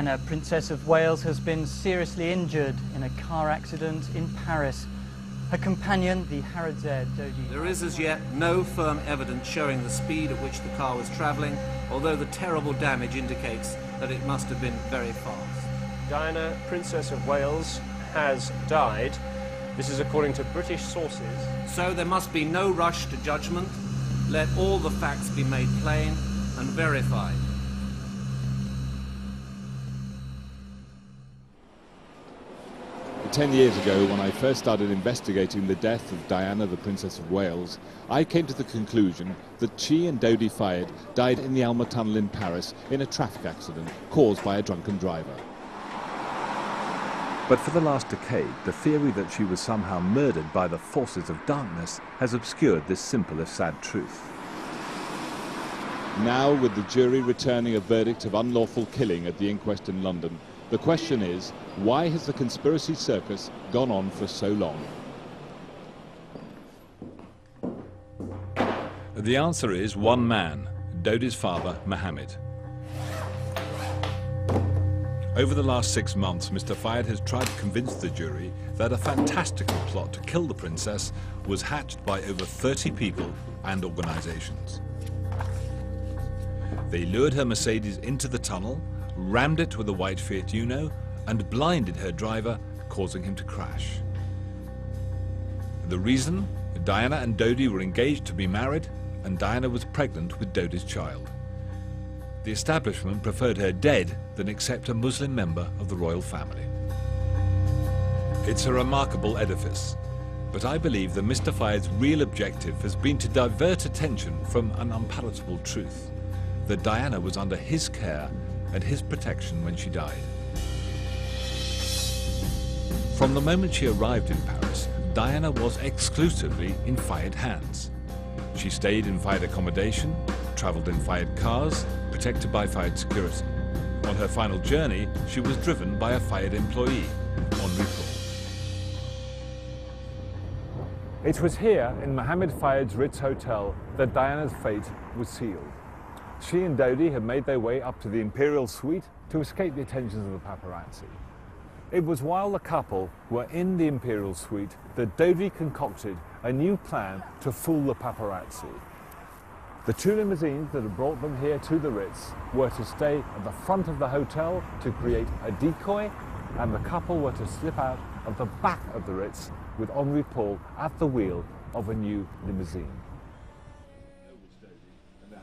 Diana, Princess of Wales, has been seriously injured in a car accident in Paris. Her companion, the Harrods heir, Dodi... There is as yet no firm evidence showing the speed at which the car was travelling, although the terrible damage indicates that it must have been very fast. Diana, Princess of Wales, has died. This is according to British sources. So there must be no rush to judgment. Let all the facts be made plain and verified. Ten years ago, when I first started investigating the death of Diana, the Princess of Wales, I came to the conclusion that she and Dodi Fayed died in the Alma Tunnel in Paris in a traffic accident caused by a drunken driver. But for the last decade, the theory that she was somehow murdered by the forces of darkness has obscured this simple if sad truth. Now, with the jury returning a verdict of unlawful killing at the inquest in London, the question is, why has the conspiracy circus gone on for so long? The answer is one man, Dodi's father, Mohammed. Over the last 6 months, Mr. Fayed has tried to convince the jury that a fantastical plot to kill the princess was hatched by over 30 people and organizations. They lured her Mercedes into the tunnel, rammed it with a white Fiat Uno, and blinded her driver, causing him to crash. The reason? Diana and Dodi were engaged to be married, and Diana was pregnant with Dodi's child. The establishment preferred her dead than accept a Muslim member of the royal family. It's a remarkable edifice, but I believe that Mr. Fayed's real objective has been to divert attention from an unpalatable truth, that Diana was under his care and his protection when she died. From the moment she arrived in Paris, Diana was exclusively in Fayed hands. She stayed in Fayed accommodation, travelled in Fayed cars, protected by Fayed security. On her final journey, she was driven by a Fayed employee, Henri Paul. It was here, in Mohammed Fayed's Ritz Hotel, that Diana's fate was sealed. She and Dodi had made their way up to the Imperial Suite to escape the attentions of the paparazzi. It was while the couple were in the Imperial Suite that Dodi concocted a new plan to fool the paparazzi. The 2 limousines that had brought them here to the Ritz were to stay at the front of the hotel to create a decoy, and the couple were to slip out of the back of the Ritz with Henri Paul at the wheel of a new limousine.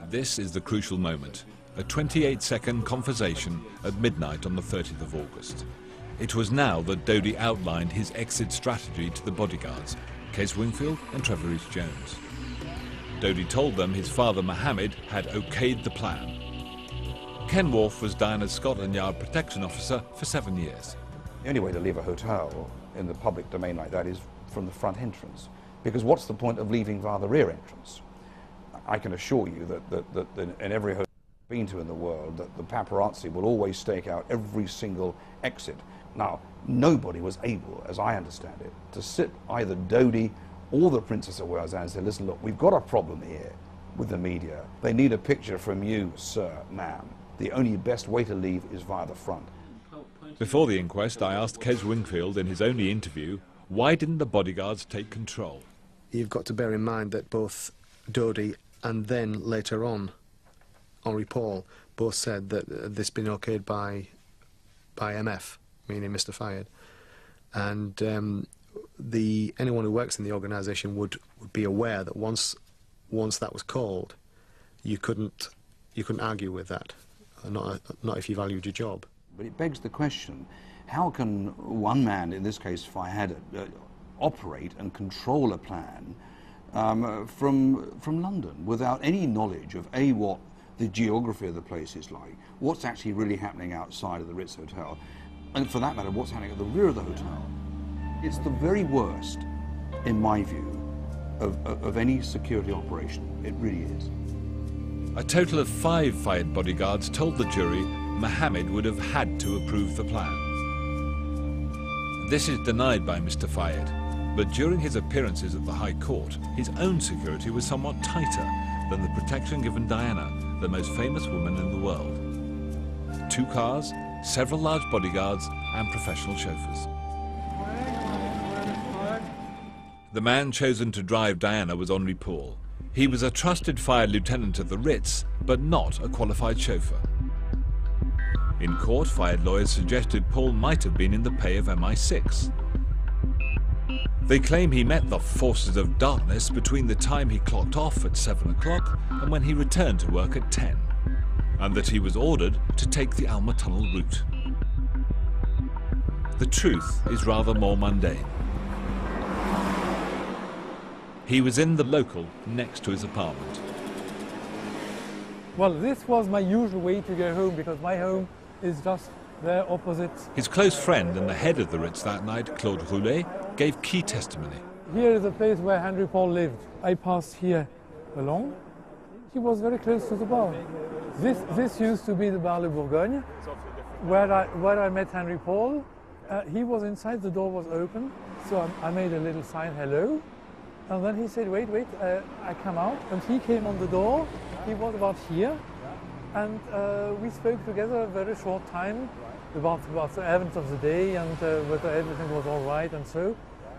This is the crucial moment, a 28-second conversation at midnight on the 30th of August. It was now that Dodi outlined his exit strategy to the bodyguards, Kes Wingfield and Trevor Rhys-Jones. Dodi told them his father Mohammed had okayed the plan. Ken Wharf was Diana's Scotland Yard protection officer for 7 years. The only way to leave a hotel in the public domain like that is from the front entrance, because what's the point of leaving via the rear entrance? I can assure you that in every hotel I've been to in the world, that the paparazzi will always stake out every single exit. Now, nobody was able, as I understand it, to sit either Dodi or the Princess of Wales and say, listen, look, we've got a problem here with the media. They need a picture from you, sir, ma'am. The only best way to leave is via the front. Before the inquest, I asked Kes Wingfield in his only interview, why didn't the bodyguards take control? You've got to bear in mind that both Dodi and then later on, Henri Paul, both said that this had been okayed by MF, meaning Mr. Fayed. And anyone who works in the organisation would be aware that once that was called, you couldn't argue with that, not if you valued your job. But it begs the question, how can one man, in this case Fayed, operate and control a plan from London without any knowledge of A, what the geography of the place is like, what's actually really happening outside of the Ritz Hotel, and for that matter, what's happening at the rear of the hotel? It's the very worst, in my view, of any security operation. It really is. A total of 5 Fayed bodyguards told the jury Mohammed would have had to approve the plan. This is denied by Mr. Fayed, but during his appearances at the High Court, his own security was somewhat tighter than the protection given Diana, the most famous woman in the world. 2 cars, several large bodyguards and professional chauffeurs. The man chosen to drive Diana was Henri Paul. He was a trusted fire lieutenant at the Ritz, but not a qualified chauffeur. In court, fired lawyers suggested Paul might have been in the pay of MI6. They claim he met the forces of darkness between the time he clocked off at 7 o'clock and when he returned to work at 10, and that he was ordered to take the Alma Tunnel route. The truth is rather more mundane. He was in the local next to his apartment. Well, this was my usual way to go home because my home is just there opposite. His close friend and the head of the Ritz that night, Claude Roulet, gave key testimony. Here is the place where Henri Paul lived. I passed here along. He was very close to the bar. This used to be the Bar Le Bourgogne, where I met Henri Paul. He was inside, the door was open, so I made a little sign, hello. And then he said, wait, I come out. And he came on the door. He was about here. And we spoke together a very short time about the events of the day and whether everything was all right and so.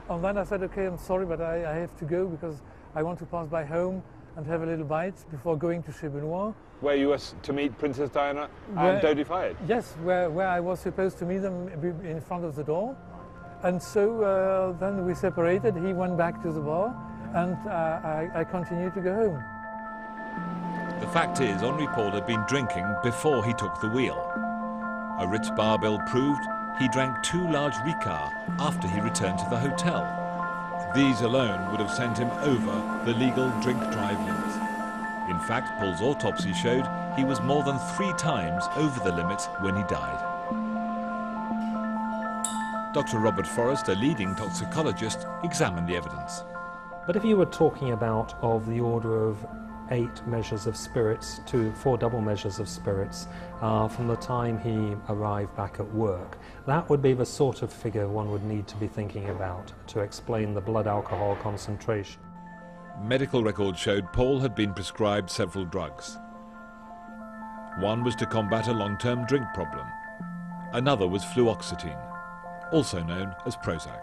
And then I said, okay, I'm sorry, but I have to go because I want to pass by home and have a little bite before going to Chez Benoit. Where you were to meet Princess Diana and Dodi Fayed? Yes, where I was supposed to meet them in front of the door. And so then we separated. He went back to the bar and I continued to go home. The fact is, Henri Paul had been drinking before he took the wheel. A Ritz bar bill proved he drank 2 large Ricards after he returned to the hotel. These alone would have sent him over the legal drink-drive limit. In fact, Paul's autopsy showed he was more than 3 times over the limit when he died. Dr. Robert Forrest, a leading toxicologist, examined the evidence. But if you were talking about of the order of 8 measures of spirits to 4 double measures of spirits from the time he arrived back at work, that would be the sort of figure one would need to be thinking about to explain the blood alcohol concentration. Medical records showed Paul had been prescribed several drugs. One was to combat a long-term drink problem. Another was fluoxetine, also known as Prozac.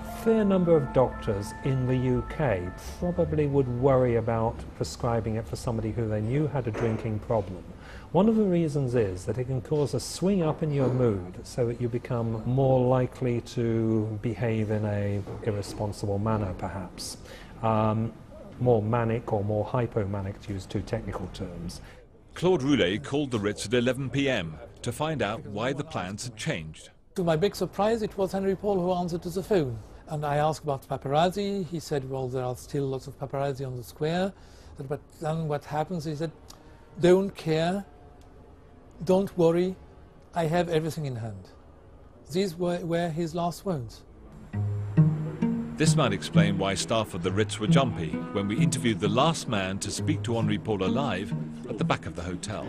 A fair number of doctors in the UK probably would worry about prescribing it for somebody who they knew had a drinking problem. One of the reasons is that it can cause a swing up in your mood so that you become more likely to behave in an irresponsible manner, perhaps. More manic or more hypomanic, to use 2 technical terms. Claude Roulet called the Ritz at 11 p.m. to find out why the plans had changed. To my big surprise, it was Henri Paul who answered to the phone. And I asked about paparazzi. He said, well, there are still lots of paparazzi on the square. But then what happens, he said, don't care, don't worry, I have everything in hand. These were his last words. This might explain why staff at the Ritz were jumpy when we interviewed the last man to speak to Henri Paul alive at the back of the hotel.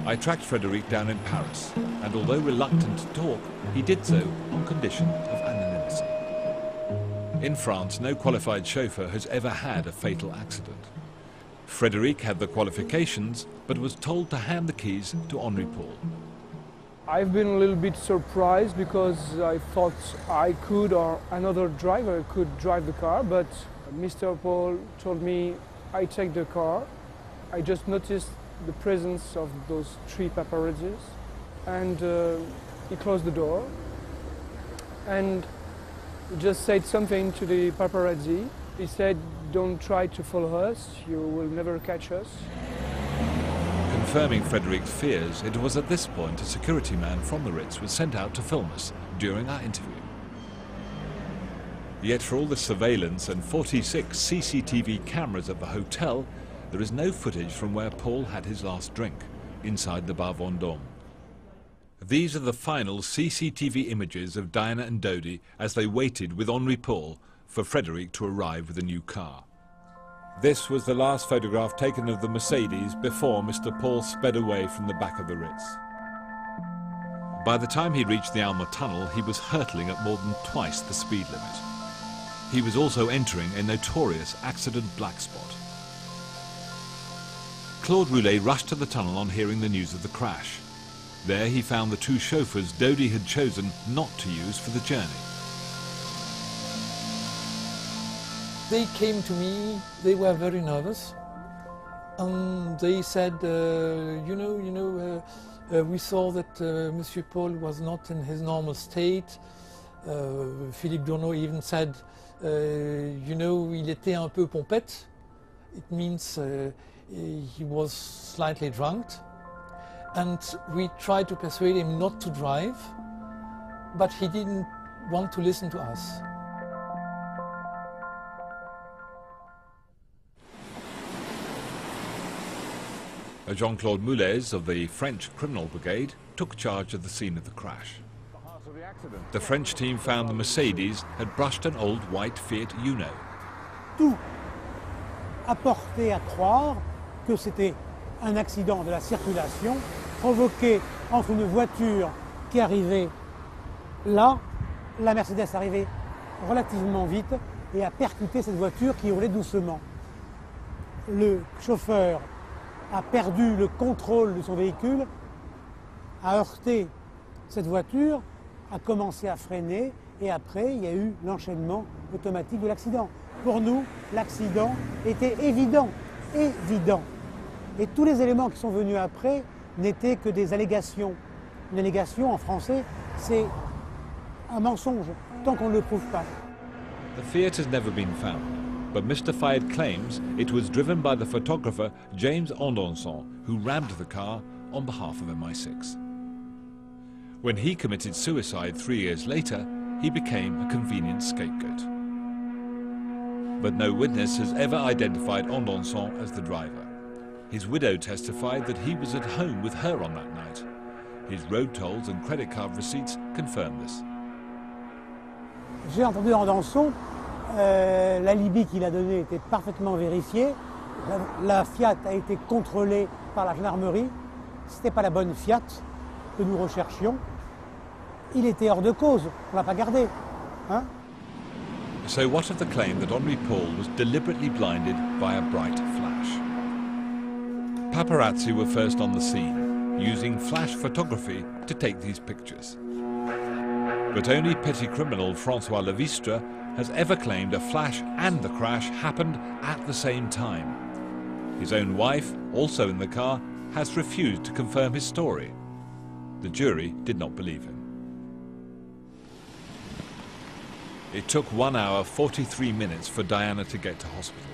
I tracked Frédéric down in Paris, and although reluctant to talk, he did so on condition of anonymity. In France, no qualified chauffeur has ever had a fatal accident. Frédéric had the qualifications, but was told to hand the keys to Henri Paul. I've been a little bit surprised because I thought I could or another driver could drive the car, but Mr. Paul told me I take the car. I just noticed the presence of those 3 paparazzis, and he closed the door and just said something to the paparazzi. He said, don't try to follow us, you will never catch us. Confirming Frédéric's fears, it was at this point a security man from the Ritz was sent out to film us during our interview. Yet for all the surveillance and 46 CCTV cameras at the hotel, there is no footage from where Paul had his last drink, inside the Bar Vendôme. These are the final CCTV images of Diana and Dodi as they waited with Henri Paul for Frédéric to arrive with a new car. This was the last photograph taken of the Mercedes before Mr. Paul sped away from the back of the Ritz. By the time he reached the Alma Tunnel, he was hurtling at more than twice the speed limit. He was also entering a notorious accident black spot. Claude Roulet rushed to the tunnel on hearing the news of the crash. There he found the two chauffeurs Dodi had chosen not to use for the journey. They came to me, they were very nervous, and they said, we saw that Monsieur Paul was not in his normal state. Philippe Dourneau even said, il était un peu pompette. It means he was slightly drunk. And we tried to persuade him not to drive, but he didn't want to listen to us. Jean-Claude Moulez of the French Criminal Brigade took charge of the scene of the crash. The French team found the Mercedes had brushed an old white Fiat Uno. Tout apportait à croire que c'était un accident de la circulation provoqué entre une voiture qui arrivait là, la Mercedes arrivait relativement vite et a percuté cette voiture qui roulait doucement. Le chauffeur a perdu le contrôle de son véhicule, a heurté cette voiture, a commencé à freiner et après il y a eu l'enchaînement automatique de l'accident. Pour nous, l'accident était évident. Et tous les éléments qui sont venus après n'étaient que des allégations. Une allégation en français, c'est un mensonge, tant qu'on ne le prouve pas. The Fiat has never been found, but Mr. Fayed claims it was driven by the photographer James Andonson, who rammed the car on behalf of MI6. When he committed suicide 3 years later, he became a convenient scapegoat. But no witness has ever identified Andonson as the driver. His widow testified that he was at home with her on that night. His road tolls and credit card receipts confirm this. J'ai entendu Andonson, l'alibi qu'il a donné était parfaitement vérifié. La Fiat a été contrôlée par la gendarmerie. Ce n'était pas la bonne Fiat que nous recherchions. Il était hors de cause, on ne l'a pas gardé. Hein? So what of the claim that Henri Paul was deliberately blinded by a bright flash? Paparazzi were first on the scene, using flash photography to take these pictures. But only petty criminal François Levistre has ever claimed a flash and the crash happened at the same time. His own wife, also in the car, has refused to confirm his story. The jury did not believe him. It took 1 hour 43 minutes for Dianna to get to hospital.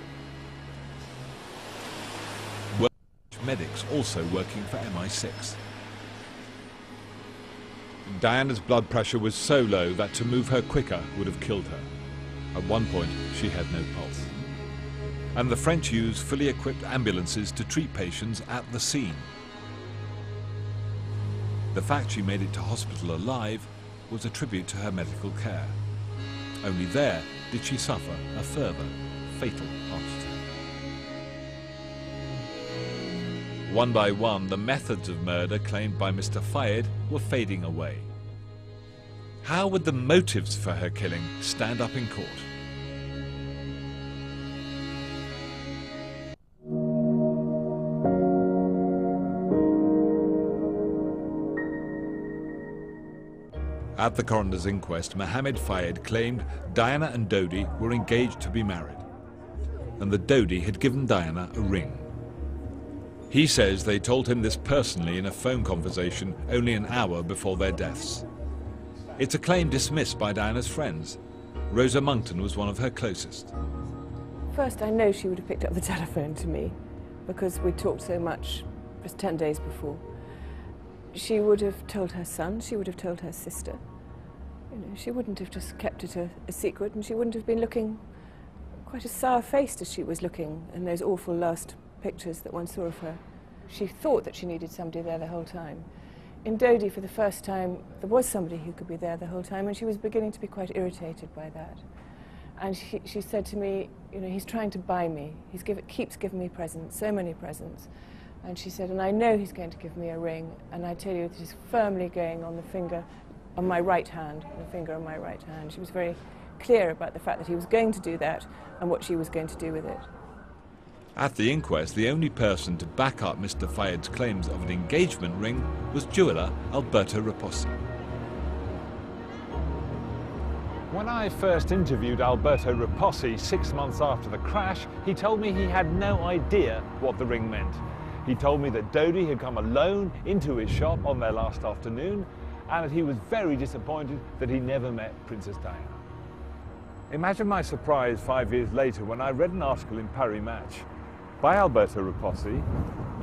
Medics also working for MI6. Diana's blood pressure was so low that to move her quicker would have killed her. At one point, she had no pulse. And the French used fully equipped ambulances to treat patients at the scene. The fact she made it to hospital alive was a tribute to her medical care. Only there did she suffer a further fatal heart attack. One by one, the methods of murder claimed by Mr. Fayed were fading away. How would the motives for her killing stand up in court? At the coroner's inquest, Mohammed Fayed claimed Dianna and Dodi were engaged to be married, and that Dodi had given Dianna a ring. He says they told him this personally in a phone conversation only an hour before their deaths. It's a claim dismissed by Diana's friends. Rosa Monckton was one of her closest. First, I know she would have picked up the telephone to me because we talked so much just 10 days before. She would have told her son, she would have told her sister. You know, she wouldn't have just kept it a secret, and she wouldn't have been looking quite as sour-faced as she was looking in those awful last pictures that one saw of her. She thought that she needed somebody there the whole time. In Dodi, for the first time, there was somebody who could be there the whole time, and she was beginning to be quite irritated by that. And she said to me, you know, he's trying to buy me. He keeps giving me presents, so many presents. And she said, and I know he's going to give me a ring, and I tell you, it is firmly going on the finger on my right hand, the finger on my right hand. She was very clear about the fact that he was going to do that and what she was going to do with it. At the inquest, the only person to back up Mr. Fayed's claims of an engagement ring was jeweller Alberto Raposi. When I first interviewed Alberto Raposi 6 months after the crash, he told me he had no idea what the ring meant. He told me that Dodi had come alone into his shop on their last afternoon and that he was very disappointed that he never met Princess Diana. Imagine my surprise 5 years later when I read an article in Paris Match by Alberto Raposi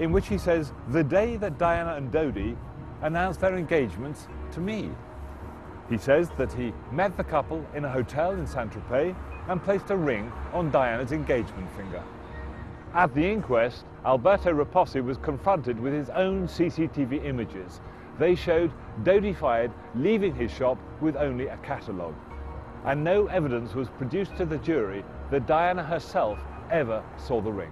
in which he says the day that Diana and Dodi announced their engagements to me. He says that he met the couple in a hotel in Saint-Tropez and placed a ring on Diana's engagement finger. At the inquest, Alberto Raposi was confronted with his own CCTV images. They showed Dodi Fayed leaving his shop with only a catalogue. And no evidence was produced to the jury that Diana herself ever saw the ring.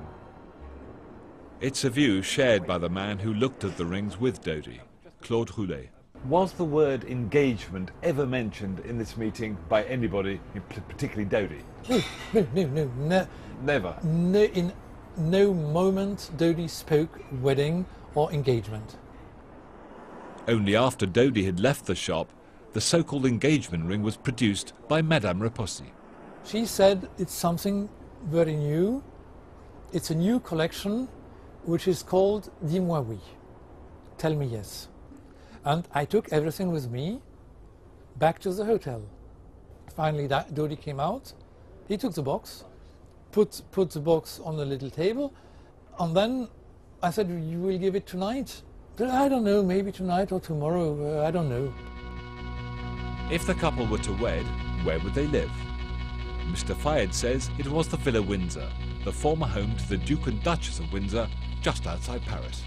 It's a view shared by the man who looked at the rings with Dodi, Claude Roulet. Was the word engagement ever mentioned in this meeting by anybody, particularly Dodi? No. Never? No, in no moment Dodi spoke wedding or engagement. Only after Dodi had left the shop, the so-called engagement ring was produced by Madame Raposi. She said it's something very new. It's a new collection which is called Dis-moi oui. Tell me yes. And I took everything with me back to the hotel. Finally, Dodi came out. He took the box, put the box on a little table, and then I said, "You will give it tonight?" "I don't know, maybe tonight or tomorrow, I don't know." If the couple were to wed, where would they live? Mr. Fayed says it was the Villa Windsor, the former home to the Duke and Duchess of Windsor, just outside Paris.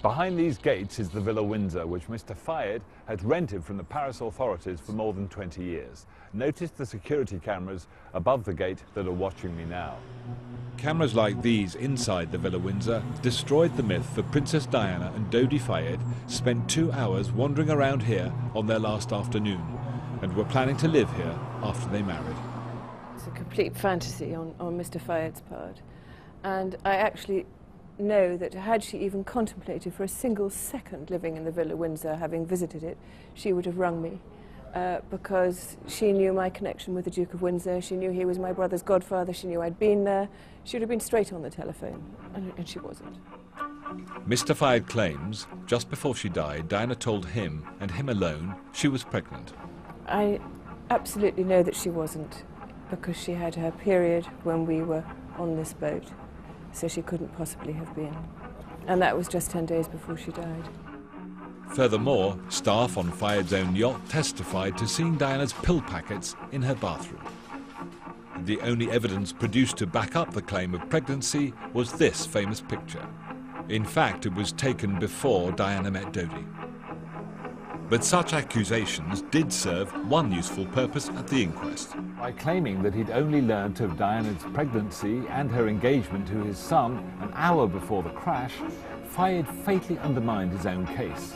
Behind these gates is the Villa Windsor, which Mr. Fayed had rented from the Paris authorities for more than 20 years. Notice the security cameras above the gate that are watching me now. Cameras like these inside the Villa Windsor destroyed the myth that Princess Diana and Dodi Fayed spent 2 hours wandering around here on their last afternoon and were planning to live here after they married. It's a complete fantasy on Mr. Fayed's part. And I actually know that had she even contemplated for a single second living in the Villa Windsor, having visited it, she would have rung me. Because she knew my connection with the Duke of Windsor, she knew he was my brother's godfather, she knew I'd been there. She would have been straight on the telephone, and she wasn't. Mr. Fayed claims, just before she died, Diana told him, and him alone, she was pregnant. I absolutely know that she wasn't, because she had her period when we were on this boat, so she couldn't possibly have been. And that was just 10 days before she died. Furthermore, staff on Fayed's own yacht testified to seeing Diana's pill packets in her bathroom. The only evidence produced to back up the claim of pregnancy was this famous picture. In fact, it was taken before Diana met Dodi. But such accusations did serve one useful purpose at the inquest. By claiming that he'd only learned of Diana's pregnancy and her engagement to his son an hour before the crash, Fayed fatally undermined his own case.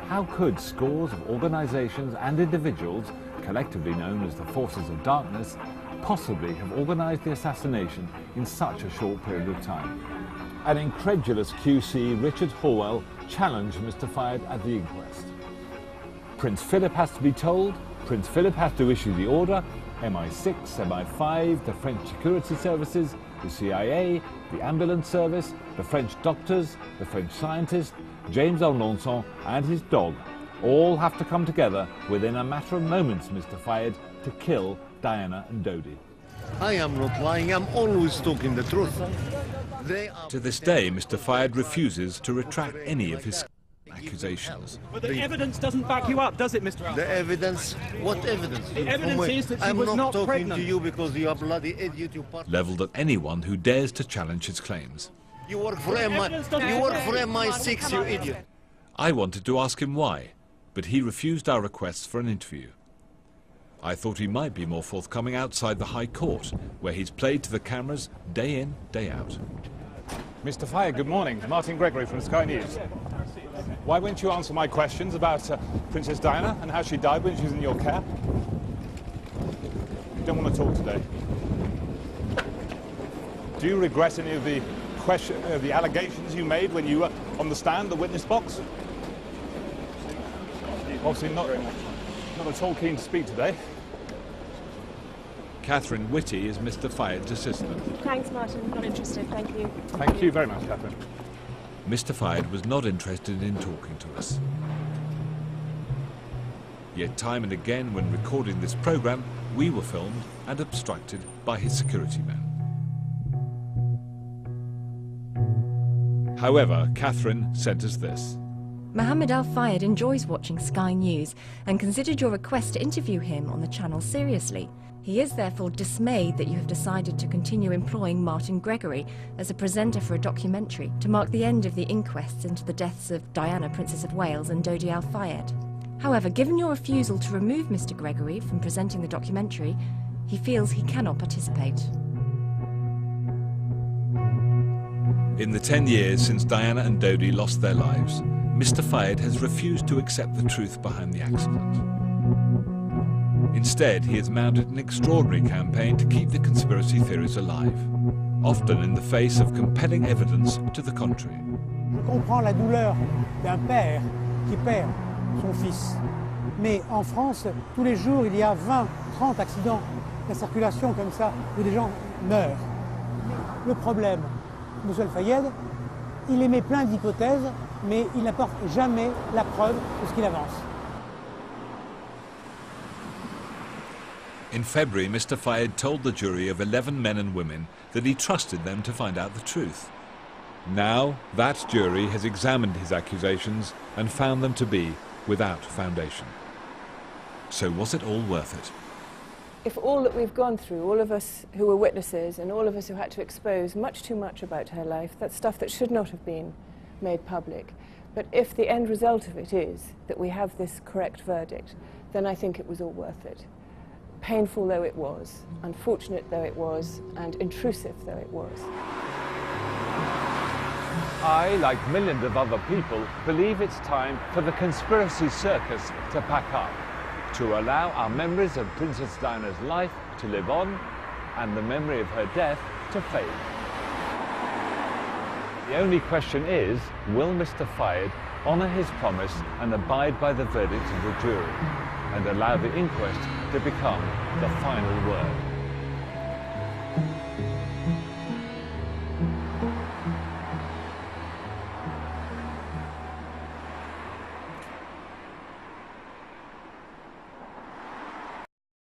How could scores of organisations and individuals, collectively known as the Forces of Darkness, possibly have organised the assassination in such a short period of time? An incredulous QC, Richard Hallwell, challenged Mr. Fayed at the inquest. Prince Philip has to be told, Prince Philip has to issue the order, MI6, MI5, the French security services, the CIA, the ambulance service, the French doctors, the French scientists, James Alençon and his dog all have to come together within a matter of moments, Mr. Fayed, to kill Diana and Dodi. I am not lying, I'm always talking the truth. To this day, Mr. Fayed refuses to retract any of his accusations. But the evidence doesn't back you up, does it, Mr. Allen? The evidence? What evidence? The evidence is that she was not talking pregnant. to you because you are bloody idiot. Levelled at anyone who dares to challenge his claims. You work for MI6, you idiot. I wanted to ask him why, but he refused our requests for an interview. I thought he might be more forthcoming outside the High Court, where he's played to the cameras day in, day out. Mr. Fayed, good morning. Martin Gregory from Sky News. Why won't you answer my questions about Princess Diana and how she died when she was in your care? You don't want to talk today. Do you regret any of the the allegations you made when you were on the stand, the witness box? Obviously not at all keen to speak today. Catherine Whitty is Mr. Fayed's assistant. Thanks, Martin. Not interested. Thank you. Thank you very much, Catherine. Mr. Fayed was not interested in talking to us. Yet time and again when recording this programme, we were filmed and obstructed by his security men. However, Catherine sent us this. Mohammed Al-Fayed enjoys watching Sky News and considered your request to interview him on the channel seriously. He is therefore dismayed that you have decided to continue employing Martin Gregory as a presenter for a documentary to mark the end of the inquests into the deaths of Diana, Princess of Wales, and Dodi Al-Fayed. However, given your refusal to remove Mr. Gregory from presenting the documentary, he feels he cannot participate. In the 10 years since Diana and Dodi lost their lives, Mr. Fayed has refused to accept the truth behind the accident. Instead, he has mounted an extraordinary campaign to keep the conspiracy theories alive, often in the face of compelling evidence to the contrary. Je comprends la douleur d'un père qui perd son fils. Mais en France, tous les jours, il y a 20, 30 accidents de la circulation comme ça, où des gens meurent. Le problème, M. Al-Fayed, il émet plein d'hypothèses, mais il n'apporte jamais la preuve de ce qu'il avance. In February, Mr. Fayed told the jury of 11 men and women that he trusted them to find out the truth. Now, that jury has examined his accusations and found them to be without foundation. So was it all worth it? If all that we've gone through, all of us who were witnesses and all of us who had to expose much too much about her life, that's stuff that should not have been made public. But if the end result of it is that we have this correct verdict, then I think it was all worth it. Painful though it was, unfortunate though it was, and intrusive though it was. I, like millions of other people, believe it's time for the conspiracy circus to pack up, to allow our memories of Princess Diana's life to live on and the memory of her death to fade. The only question is, will Mr. Fayed honour his promise and abide by the verdict of the jury and allow the inquest to become the final word?